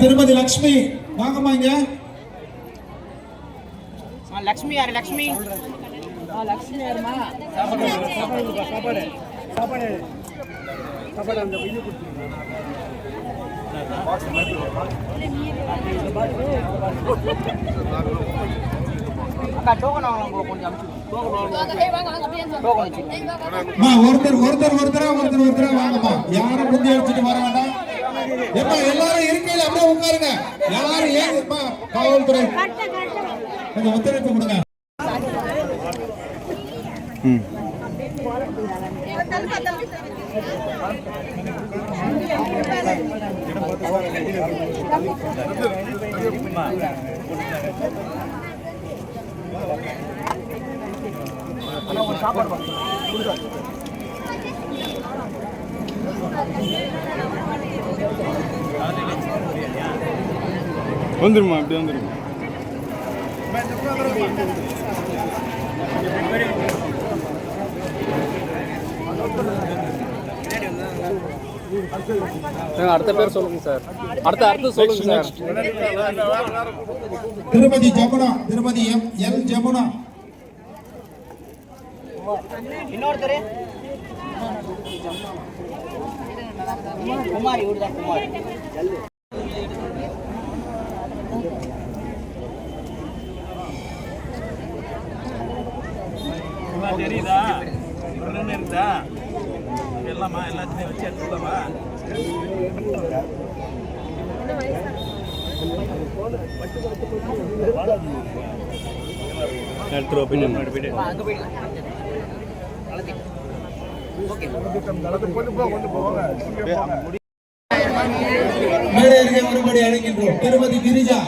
திருமதி லட்சுமி வாங்கம்மா இங்க. லட்சுமி யாரு? லட்சுமி லட்சுமி யாருமா? சாப்பாடு சாப்பாடு சாப்பாடு அந்த இது ஒருத்தர் வாங்கம்மா. யாரும் முந்தி அடிச்சுட்டு வர வேண்டாம். எல்லாரும் இருக்கையில அப்படியே உட்காருங்க. யாரும் ஏன் காவல்துறை கொஞ்சம் ஒத்துழைப்பு கொடுங்க. வந்துருமா? அப்படி வந்துருமா? அடுத்த பேர் சொல்லுங்க சார். அடுத்த சொல்லுங்க சார். திருமதி ஜமுனா, திருமதி எல் ஜமுனா. இன்னொருத்தர் குமாரி. குமாரி தெரியுதா? இருக்குதா? எல்லாமா எல்லாத்தையும் வச்சு எடுத்துக்கலாமா? மேடையிலே ஒருபடி அழைக்கின்றோம் திருமதி கிரிஜா.